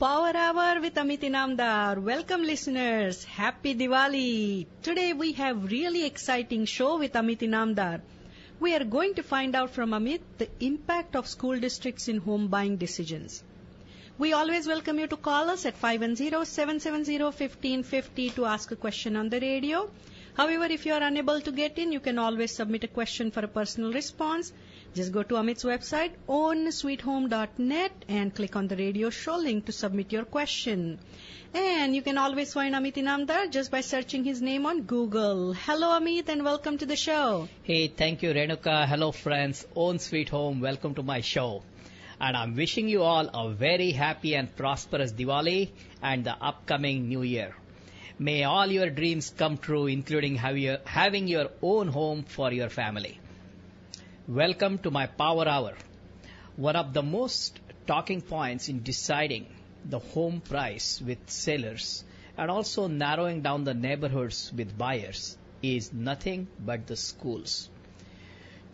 Power Hour with Amit Inamdar. Welcome listeners. Happy Diwali. Today we have really exciting show with Amit Inamdar. We are going to find out from Amit the impact of school districts in home buying decisions. We always welcome you to call us at 510-770-1550 to ask a question on the radio. However, if you are unable to get in, you can always submit a question for a personal response. Just go to Amit's website, ownsweethome.net, and click on the radio show link to submit your question. And you can always find Amit Inamdar just by searching his name on Google. Hello, Amit, and welcome to the show. Hey, thank you, Renuka. Hello, friends. Own Sweet Home, welcome to my show. And I'm wishing you all a very happy and prosperous Diwali and the upcoming New Year. May all your dreams come true, including having your own home for your family. Welcome to my Power Hour. One of the most talking points in deciding the home price with sellers and also narrowing down the neighborhoods with buyers is nothing but the schools.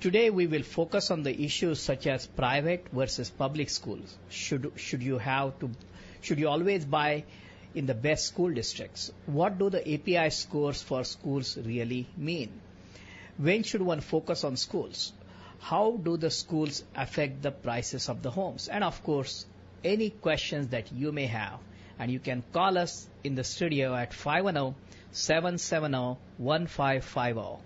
Today we will focus on the issues such as private versus public schools. Should you always buy in the best school districts? What do the API scores for schools really mean? When should one focus on schools? How do the schools affect the prices of the homes? And of course, any questions that you may have. And you can call us in the studio at 510-770-1550.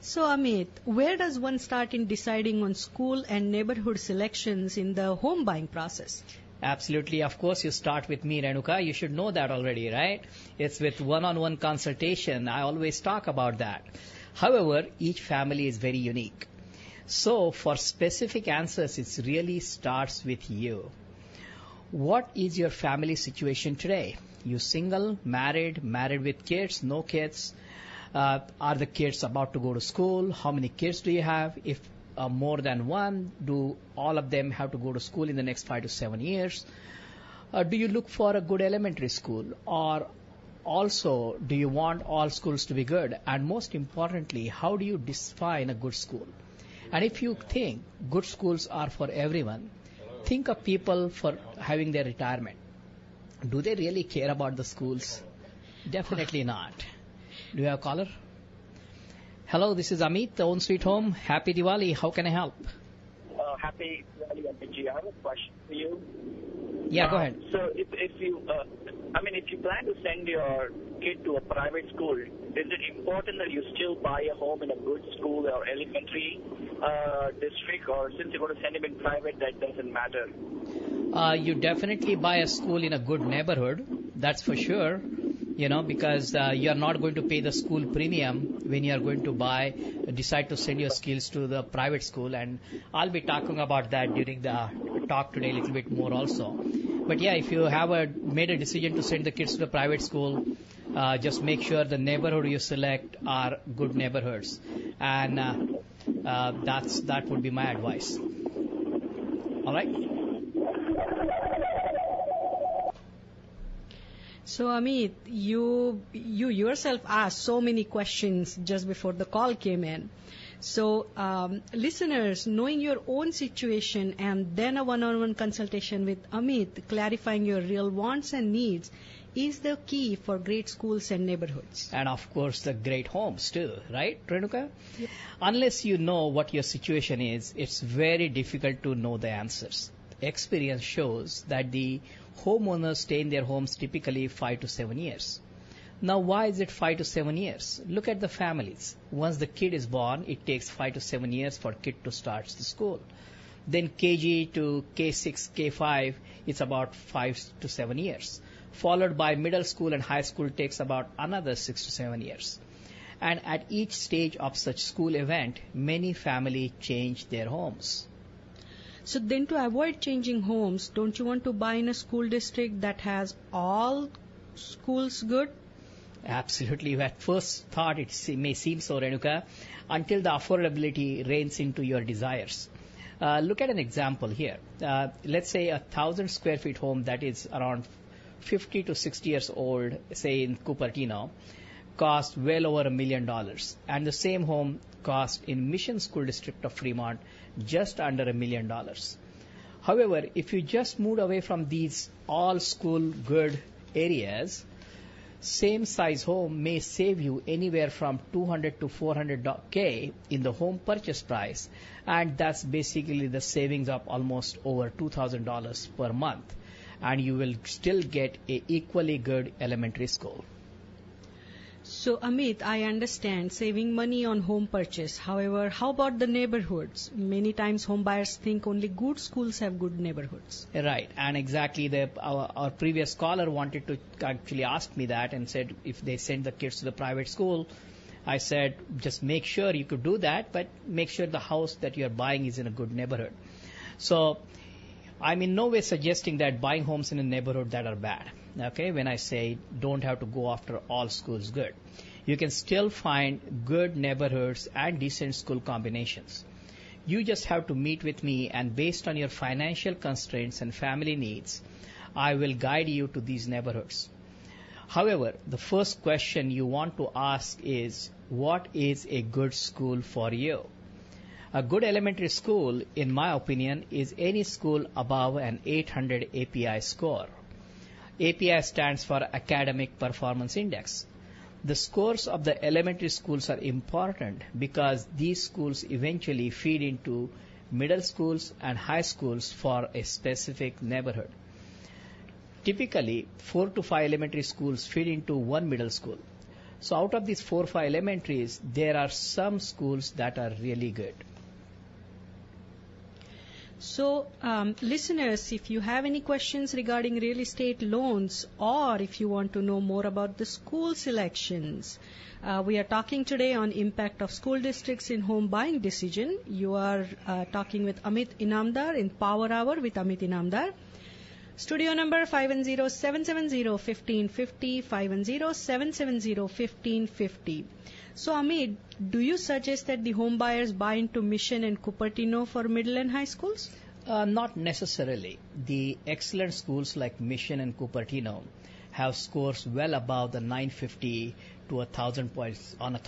So, Amit, where does one start in deciding on school and neighborhood selections in the home buying process? Absolutely. Of course, you start with me, Renuka. You should know that already, right? It's with one-on-one consultation. I always talk about that. However, each family is very unique. So, for specific answers, it really starts with you. What is your family situation today? You single, married with kids, no kids? Are the kids about to go to school? How many kids do you have? If more than one, do all of them have to go to school in the next 5 to 7 years? Do you look for a good elementary school? Or also, do you want all schools to be good? And most importantly, how do you define a good school? And if you think good schools are for everyone, think of people for having their retirement. Do they really care about the schools? Definitely not. Do you have a caller? Hello, this is Amit, the Own Sweet Home. Happy Diwali. How can I help? Happy Diwali, Amit. I have a question for you. Yeah, go ahead. So if you plan to send your kid to a private school, is it important that you still buy a home in a good school or elementary district, or since you're going to send him in private, that doesn't matter? You definitely buy a school in a good neighborhood. That's for sure. Because you are not going to pay the school premium when you are going to decide to send your skills to the private school. And I'll be talking about that during the talk today a little bit more also. But yeah, if you have made a decision to send the kids to the private school, just make sure the neighborhood you select are good neighborhoods. And that would be my advice. All right? So, Amit, you yourself asked so many questions just before the call came in. So, listeners, knowing your own situation and then a one-on-one consultation with Amit, clarifying your real wants and needs, is the key for great schools and neighborhoods. And of course, the great homes too, right, Renuka? Yep. Unless you know what your situation is, it's very difficult to know the answers. Experience shows that the homeowners stay in their homes typically 5 to 7 years. Now, why is it 5 to 7 years? Look at the families. Once the kid is born, it takes 5 to 7 years for kid to start the school. Then KG to K6, K5, it's about 5 to 7 years. Followed by middle school and high school takes about another 6 to 7 years. And at each stage of such school event, many families change their homes. So then to avoid changing homes, don't you want to buy in a school district that has all schools good? Absolutely. At first thought, it may seem so, Renuka, until the affordability reigns into your desires. Look at an example here. Let's say 1,000 square feet home that is around 50 to 60 years old, say in Cupertino, cost well over $1 million. And the same home cost in Mission School District of Fremont just under $1 million. However, if you just moved away from these all school good areas, same size home may save you anywhere from 200 to 400K in the home purchase price, and that's basically the savings of almost over $2,000 per month, and you will still get a equally good elementary school. So, Amit, I understand saving money on home purchase. However, how about the neighborhoods? Many times home buyers think only good schools have good neighborhoods. Right, and exactly our previous caller wanted to actually ask me that and said if they send the kids to the private school, I said just make sure you could do that, but make sure the house that you're buying is in a good neighborhood. So I'm in no way suggesting that buying homes in a neighborhood that are bad. Okay, when I say don't have to go after all schools good, you can still find good neighborhoods and decent school combinations. You just have to meet with me, and based on your financial constraints and family needs, I will guide you to these neighborhoods. However, the first question you want to ask is, what is a good school for you? A good elementary school, in my opinion, is any school above an 800 API score. API stands for Academic Performance Index. The scores of the elementary schools are important because these schools eventually feed into middle schools and high schools for a specific neighborhood. Typically, 4 to 5 elementary schools feed into one middle school. So out of these 4 or 5 elementaries, there are some schools that are really good. So, listeners, if you have any questions regarding real estate loans, or if you want to know more about the school selections, we are talking today on impact of school districts in home buying decision. You are talking with Amit Inamdar in Power Hour with Amit Inamdar. Studio number 510-770-1550, 510-770-1550. So, Amit, do you suggest that the home buyers buy into Mission and Cupertino for middle and high schools? Not necessarily. The excellent schools like Mission and Cupertino have scores well above the 950 to 1,000 points on a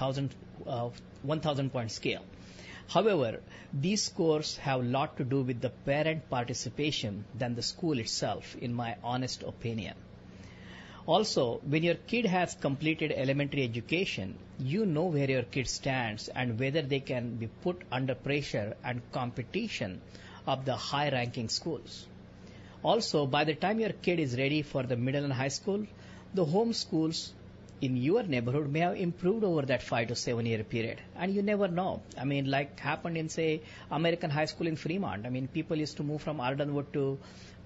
1,000 point scale. However, these scores have a lot to do with the parent participation than the school itself, in my honest opinion. Also, when your kid has completed elementary education, you know where your kid stands and whether they can be put under pressure and competition of the high-ranking schools. Also, by the time your kid is ready for the middle and high school, the home schools in your neighborhood may have improved over that 5 to 7 year period, and you never know. I mean, like happened in, say, American High School in Fremont. I mean, people used to move from Ardenwood to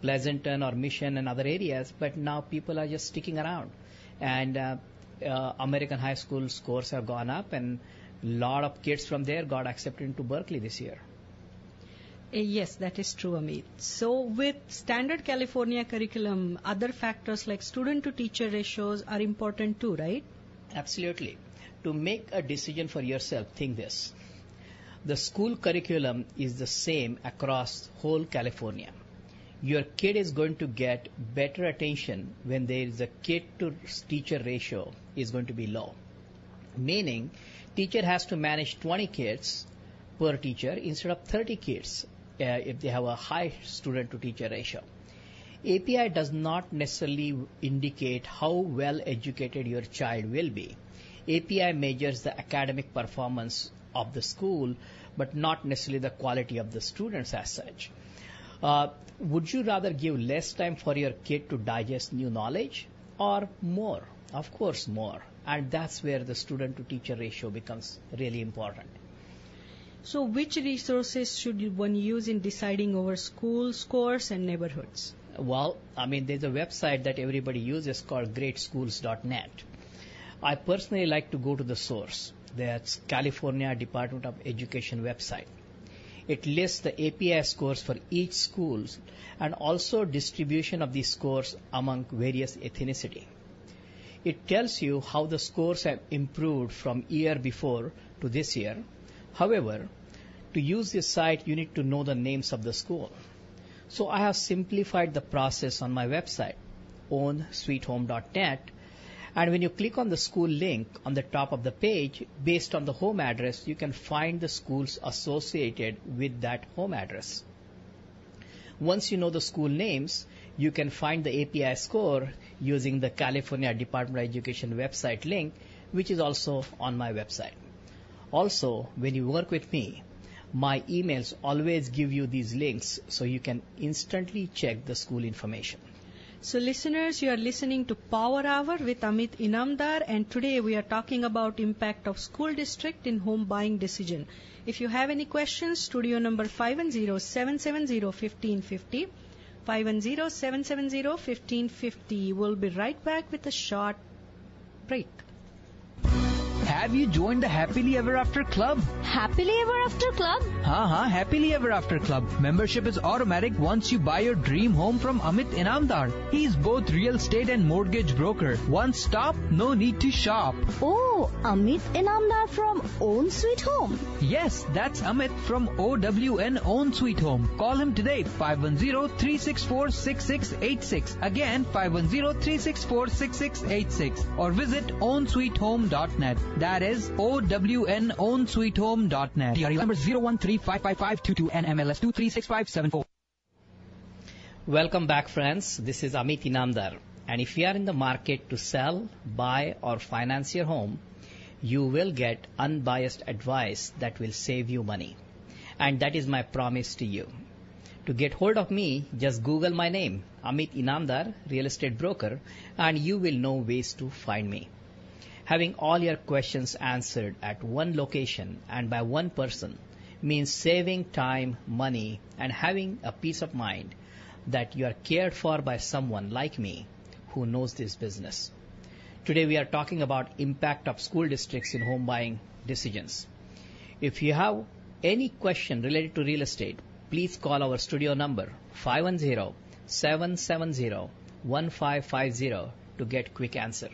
Pleasanton or Mission and other areas, but now people are just sticking around. And American High School scores have gone up, and a lot of kids from there got accepted into Berkeley this year. Yes, that is true, Amit. So with standard California curriculum, other factors like student-to-teacher ratios are important too, right? Absolutely. To make a decision for yourself, think this. The school curriculum is the same across whole California. Your kid is going to get better attention when there is a kid-to-teacher ratio is going to be low. Meaning, teacher has to manage 20 kids per teacher instead of 30 kids. If they have a high student-to-teacher ratio. API does not necessarily indicate how well educated your child will be. API measures the academic performance of the school, but not necessarily the quality of the students as such. Would you rather give less time for your kid to digest new knowledge or more? Of course, more. And that's where the student-to-teacher ratio becomes really important. So which resources should one use in deciding over school scores and neighborhoods? Well, I mean, there's a website that everybody uses called greatschools.net. I personally like to go to the source. That's California Department of Education website. It lists the API scores for each school and also distribution of these scores among various ethnicity. It tells you how the scores have improved from year before to this year. However, to use this site, you need to know the names of the school. So I have simplified the process on my website, ownsweethome.net. And when you click on the school link on the top of the page, based on the home address, you can find the schools associated with that home address. Once you know the school names, you can find the API score using the California Department of Education website link, which is also on my website. Also, when you work with me, my emails always give you these links so you can instantly check the school information. So listeners, you are listening to Power Hour with Amit Inamdar, and today we are talking about impact of school district in home buying decision. If you have any questions, studio number 510-770-1550, 510-770-1550. We'll be right back with a short break. Have you joined the Happily Ever After Club? Happily Ever After Club? Happily Ever After Club. Membership is automatic once you buy your dream home from Amit Inamdar. He's both real estate and mortgage broker. One stop, no need to shop. Oh, Amit Inamdar from Own Sweet Home. Yes, that's Amit from OWN Own Sweet Home. Call him today, 510-364-6686. Again, 510-364-6686. Or visit ownsweethome.net. That is ownsweethome.net. DRE number 0135552 NMLS 236574. Welcome back, friends. This is Amit Inamdar. And if you are in the market to sell, buy, or finance your home, you will get unbiased advice that will save you money. And that is my promise to you. To get hold of me, just Google my name, Amit Inamdar, real estate broker, and you will know ways to find me. Having all your questions answered at one location and by one person means saving time, money, and having a peace of mind that you are cared for by someone like me who knows this business. Today we are talking about impact of school districts in home buying decisions. If you have any question related to real estate, please call our studio number 510-770-1550 to get quick answer.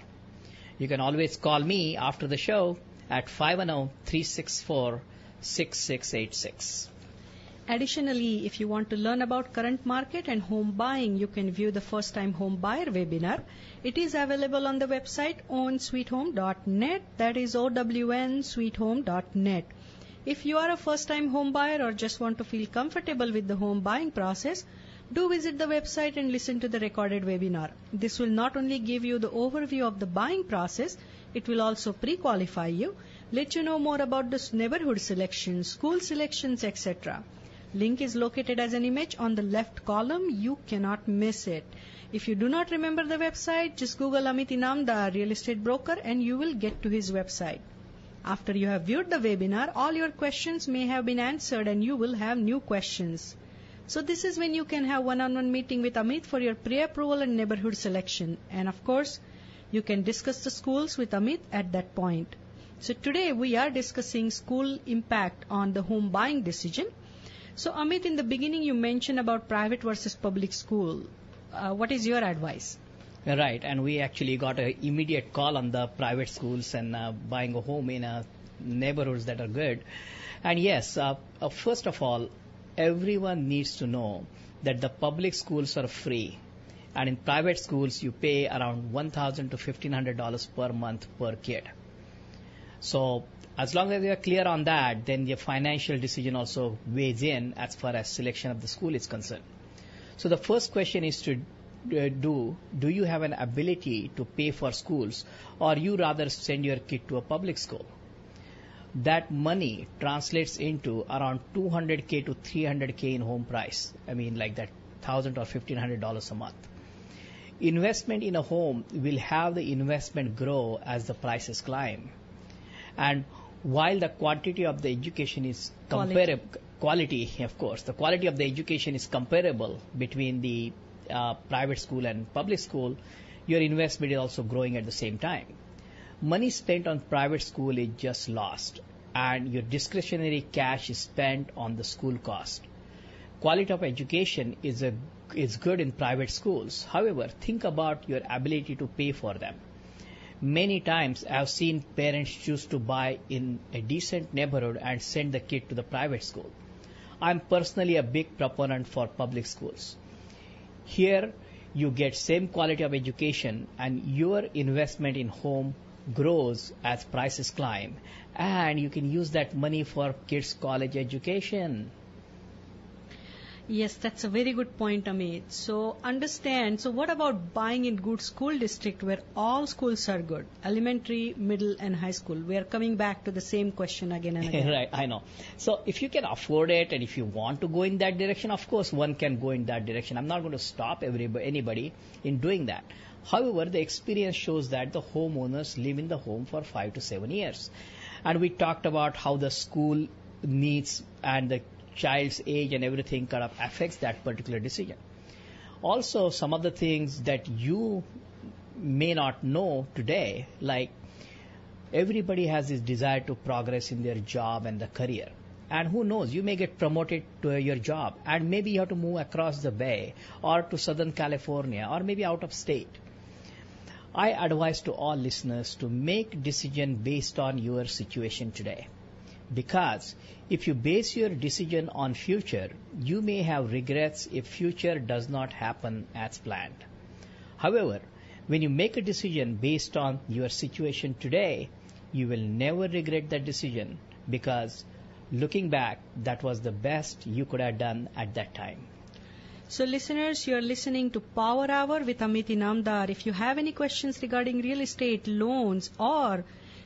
You can always call me after the show at 510-364-6686. Additionally, if you want to learn about current market and home buying, you can view the first time home buyer webinar. It is available on the website ownsweethome.net, that is ownsweethome.net. If you are a first time home buyer or just want to feel comfortable with the home buying process, do visit the website and listen to the recorded webinar. This will not only give you the overview of the buying process, it will also pre-qualify you, let you know more about the neighborhood selections, school selections, etc. Link is located as an image on the left column. You cannot miss it. If you do not remember the website, just Google Amit Inamdar, real estate broker, and you will get to his website. After you have viewed the webinar, all your questions may have been answered and you will have new questions. So this is when you can have one-on-one meeting with Amit for your pre-approval and neighborhood selection. And of course, you can discuss the schools with Amit at that point. So today we are discussing school impact on the home buying decision. So Amit, in the beginning you mentioned about private versus public school. What is your advice? Right, and we actually got an immediate call on the private schools and buying a home in neighborhoods that are good. And yes, first of all, everyone needs to know that the public schools are free, and in private schools you pay around $1,000 to $1,500 per month per kid. So as long as you are clear on that, then your financial decision also weighs in as far as selection of the school is concerned. So the first question is to do you have an ability to pay for schools, or you rather send your kid to a public school? That money translates into around $200K to $300K in home price. I mean, like that $1,000 or $1,500 a month. Investment in a home will have the investment grow as the prices climb. And while the quantity of the education is comparable, quality, of course, the quality of the education is comparable between the private school and public school, your investment is also growing at the same time. Money spent on private school is just lost, and your discretionary cash is spent on the school cost. Quality of education is good in private schools. However, think about your ability to pay for them. Many times I have seen parents choose to buy in a decent neighborhood and send the kid to the private school. I am personally a big proponent for public schools. Here you get same quality of education, and your investment in home grows as prices climb, and you can use that money for kids' college education. Yes, that's a very good point, Amit. So understand, so what about buying in good school district where all schools are good? Elementary, middle and high school. We are coming back to the same question again and again. Right, I know. So if you can afford it and if you want to go in that direction, of course one can go in that direction. I'm not going to stop anybody in doing that. However, the experience shows that the homeowners live in the home for 5 to 7 years. And we talked about how the school needs and the child's age and everything kind of affects that particular decision. Also, some of the things that you may not know today, like everybody has this desire to progress in their job and the career. And who knows, you may get promoted to your job and maybe you have to move across the bay or to Southern California or maybe out of state. I advise to all listeners to make decision based on your situation today. Because if you base your decision on future, you may have regrets if future does not happen as planned. However, when you make a decision based on your situation today, you will never regret that decision because looking back, that was the best you could have done at that time. So listeners, you are listening to Power Hour with Amit Inamdar. If you have any questions regarding real estate, loans or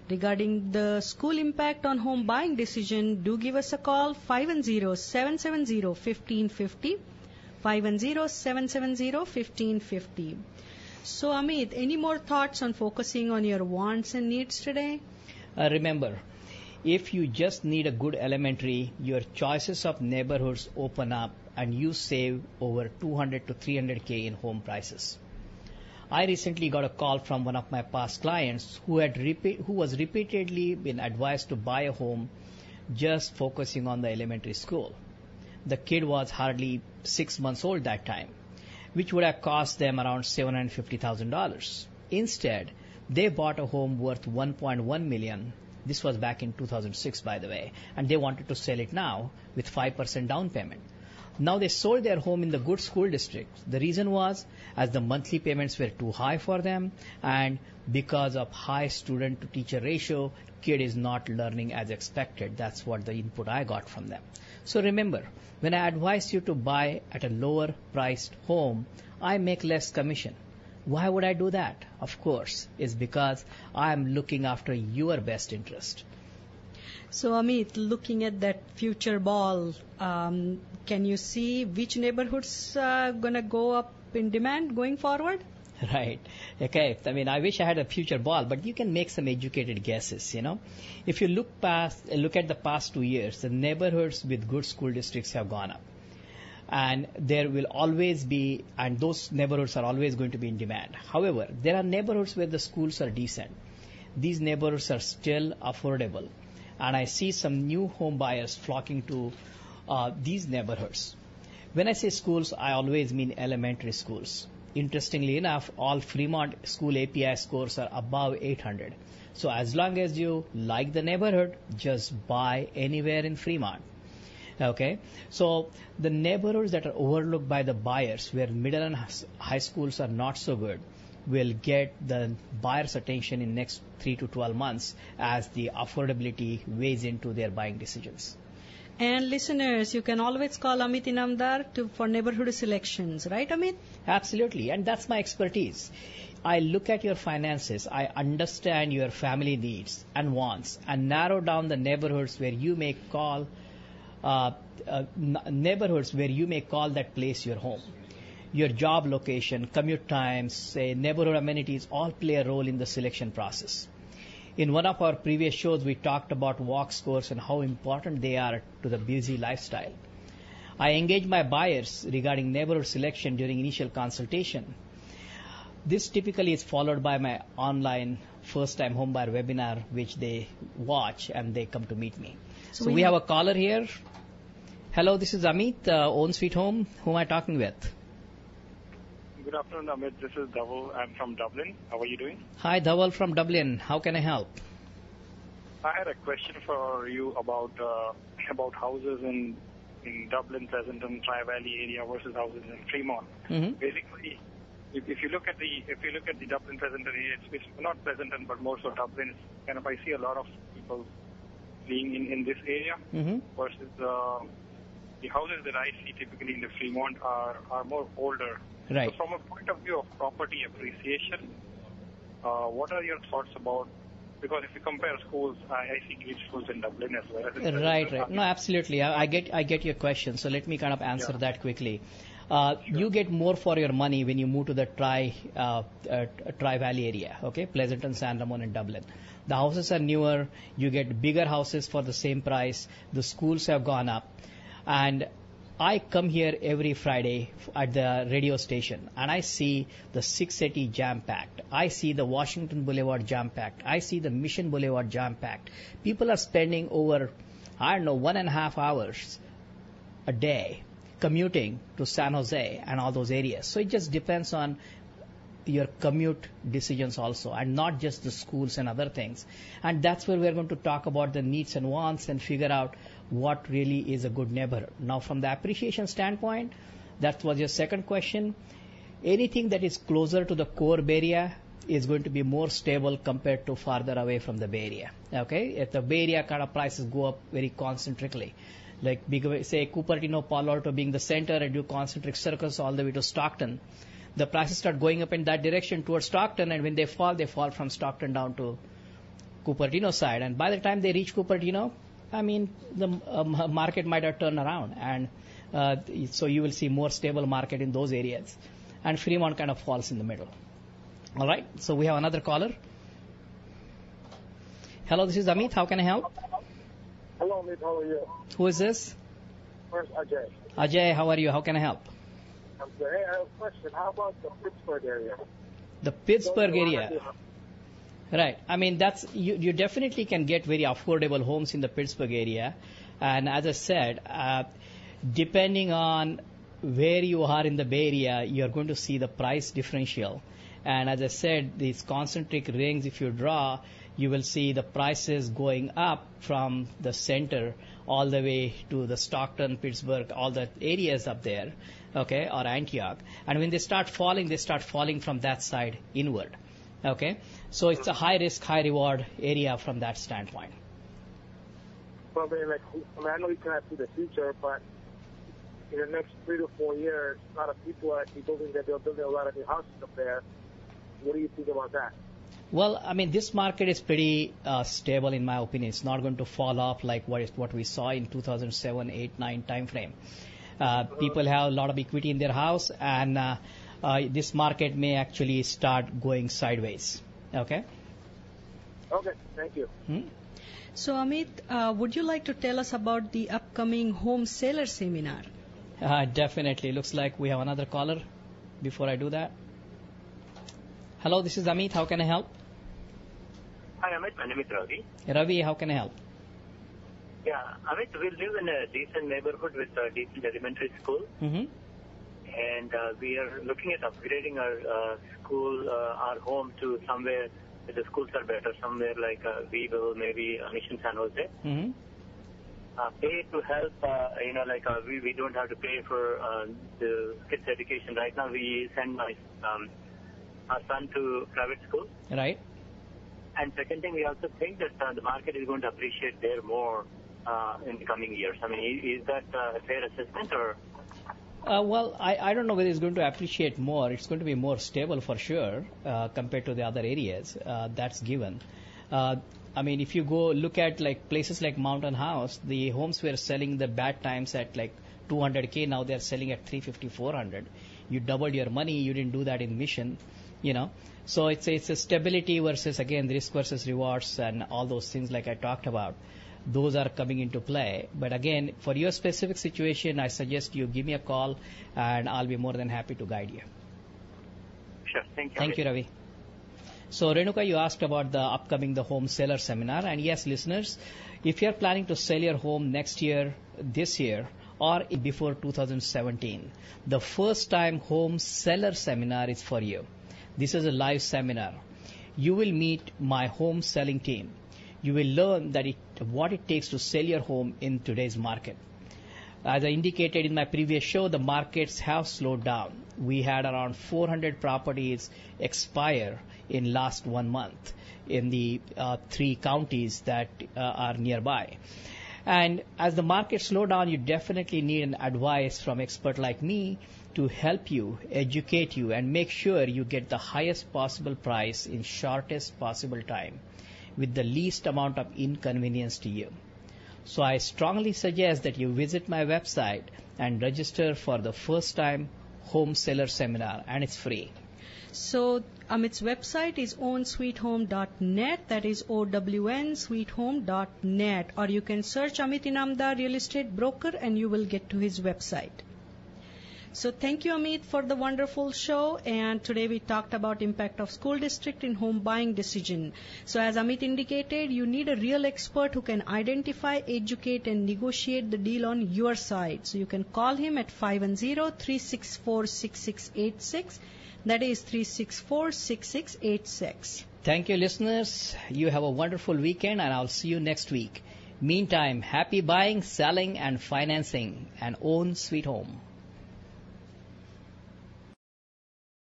regarding the school impact on home buying decision, do give us a call 510-770-1550, 510-770-1550. So Amit, any more thoughts on focusing on your wants and needs today? Remember, if you just need a good elementary, your choices of neighborhoods open up and you save over 200 to 300K in home prices. I recently got a call from one of my past clients who was repeatedly been advised to buy a home just focusing on the elementary school. The kid was hardly 6 months old that time, which would have cost them around $750,000. Instead, they bought a home worth $1.1 million. This was back in 2006, by the way, and they wanted to sell it now with 5% down payment. Now they sold their home in the good school district. The reason was as the monthly payments were too high for them and because of high student to teacher ratio, kid is not learning as expected. That's what the input I got from them. So remember, when I advise you to buy at a lower priced home, I make less commission. Why would I do that? Of course, it's because I am looking after your best interest. So Amit, looking at that future ball, can you see which neighborhoods are going to go up in demand going forward? Right. Okay. I mean, I wish I had a future ball, but you can make some educated guesses, If you look at the past 2 years, the neighborhoods with good school districts have gone up. And there will always be, and those neighborhoods are always going to be in demand. However, there are neighborhoods where the schools are decent. These neighborhoods are still affordable. And I see some new home buyers flocking to these neighborhoods. When I say schools, I always mean elementary schools. Interestingly enough, all Fremont school API scores are above 800. So as long as you like the neighborhood, just buy anywhere in Fremont. Okay, so the neighborhoods that are overlooked by the buyers, where middle and high schools are not so good, will get the buyer's attention in next 3 to 12 months as the affordability weighs into their buying decisions. And listeners, you can always call Amit Inamdar for neighborhood selections, right Amit? Absolutely, and that's my expertise. I look at your finances, I understand your family needs and wants, and narrow down the neighborhoods where you may call that place your home. Your job location, commute times, say neighborhood amenities all play a role in the selection process. In one of our previous shows, we talked about walk scores and how important they are to the busy lifestyle. I engage my buyers regarding neighborhood selection during initial consultation. This typically is followed by my online first-time homebuyer webinar, which they watch and they come to meet me. So we have a caller here. Hello, this is Amit, Own Sweet Home. Who am I talking with? Good afternoon, Amit. This is Dhaval. I'm from Dublin. How are you doing? Hi, Dhaval from Dublin. How can I help? I had a question for you about houses in Dublin, Pleasanton, Tri-Valley area versus houses in Fremont. Mm-hmm. Basically, if you look at the Dublin Pleasanton area, it's not Pleasanton but more so Dublin. It's kind of, I see a lot of people being in this area Mm-hmm. versus the houses that I see typically in the Fremont are more older. Right. So from a point of view of property appreciation, what are your thoughts about? Because if you compare schools, I see great schools in Dublin as well. Right. No, absolutely. I get your question. So let me kind of answer that quickly. You get more for your money when you move to the Tri-Valley area, okay? Pleasanton, San Ramon, and Dublin. The houses are newer. You get bigger houses for the same price. The schools have gone up. And I come here every Friday at the radio station, and I see the 680 jam-packed. I see the Washington Boulevard jam-packed. I see the Mission Boulevard jam-packed. People are spending over, 1.5 hours a day commuting to San Jose and all those areas. So it just depends on your commute decisions also, and not just the schools and other things. And that's where we're going to talk about the needs and wants and figure out what really is a good neighborhood. Now, from the appreciation standpoint, that was your second question. Anything that is closer to the core Bay Area is going to be more stable compared to farther away from the Bay Area. Okay, if the Bay Area kind of prices go up very concentrically, like say Cupertino, Palo Alto being the center, and do concentric circles all the way to Stockton, the prices start going up in that direction towards Stockton, and when they fall from Stockton down to Cupertino side. And by the time they reach Cupertino, the market might have turned around, and so you will see more stable market in those areas. And Fremont kind of falls in the middle. All right, so we have another caller. Hello, this is Amit. How can I help? Hello, Amit. How are you? Who is this? First, Ajay. Ajay, how are you? How can I help? I'm good. Hey, I have a question. How about the Pittsburgh area? The Pittsburgh area. Right. That's you definitely can get very affordable homes in the Pittsburgh area. And as I said, depending on where you are in the Bay Area, you're going to see the price differential. And as I said, these concentric rings, if you draw, you will see the prices going up from the center all the way to the Stockton, Pittsburgh, all the areas up there, okay, or Antioch. And when they start falling from that side inward, okay. So it's a high risk, high reward area from that standpoint. Well, I know you cannot see the future, but in the next 3 to 4 years, a lot of people are actually they're building a lot of new houses up there. What do you think about that? Well, this market is pretty stable in my opinion. It's not going to fall off like what we saw in 2007, 8, 9 time frame. People have a lot of equity in their house, and this market may actually start going sideways. Okay? Okay, thank you. So, Amit, would you like to tell us about the upcoming home seller seminar? Definitely. Looks like we have another caller. Before I do that. Hello, this is Amit. How can I help? Hi, Amit. My name is Ravi. Ravi, how can I help? Yeah, Amit, we live in a decent neighborhood with a decent elementary school. Mm-hmm. And we are looking at upgrading our school, our home to somewhere where the schools are better, somewhere like Weevil, maybe Mission San Jose. Mm-hmm. Pay to help, we don't have to pay for the kids' education. Right now, we send our son to private school. Right. And second thing, we also think that the market is going to appreciate there more in the coming years. Is that a fair assessment or? Well, I don't know whether it's going to appreciate more. It's going to be more stable for sure compared to the other areas. That's given. If you go look at like places like Mountain House, the homes were selling the bad times at like $200K. Now they're selling at $350, $400. You doubled your money. You didn't do that in Mission, So it's a stability versus, again, risk versus rewards and all those things like I talked about. Those are coming into play. But again, for your specific situation, I suggest you give me a call and I'll be more than happy to guide you. Sure. Thank you. Thank you, Ravi. So, Renuka, you asked about the upcoming home seller seminar. And yes, listeners, if you're planning to sell your home next year, this year, or before 2017, the first time home seller seminar is for you. This is a live seminar. You will meet my home selling team. You will learn what it takes to sell your home in today's market. As I indicated in my previous show, the markets have slowed down. We had around 400 properties expire in last 1 month in the 3 counties that are nearby. And as the market slow down, you definitely need an advice from expert like me to help you, educate you, and make sure you get the highest possible price in shortest possible time with the least amount of inconvenience to you. So I strongly suggest that you visit my website and register for the first time home seller seminar, and it's free. So Amit's website is ownsweethome.net, that is OWN sweethome.net, or you can search Amit Inamdar Real Estate Broker and you will get to his website. So thank you, Amit, for the wonderful show. And today we talked about impact of school district in home buying decision. So as Amit indicated, you need a real expert who can identify, educate, and negotiate the deal on your side. So you can call him at 510-364-6686. That is 364-6686. Thank you, listeners. You have a wonderful weekend, and I'll see you next week. Meantime, happy buying, selling, and financing, and own sweet home.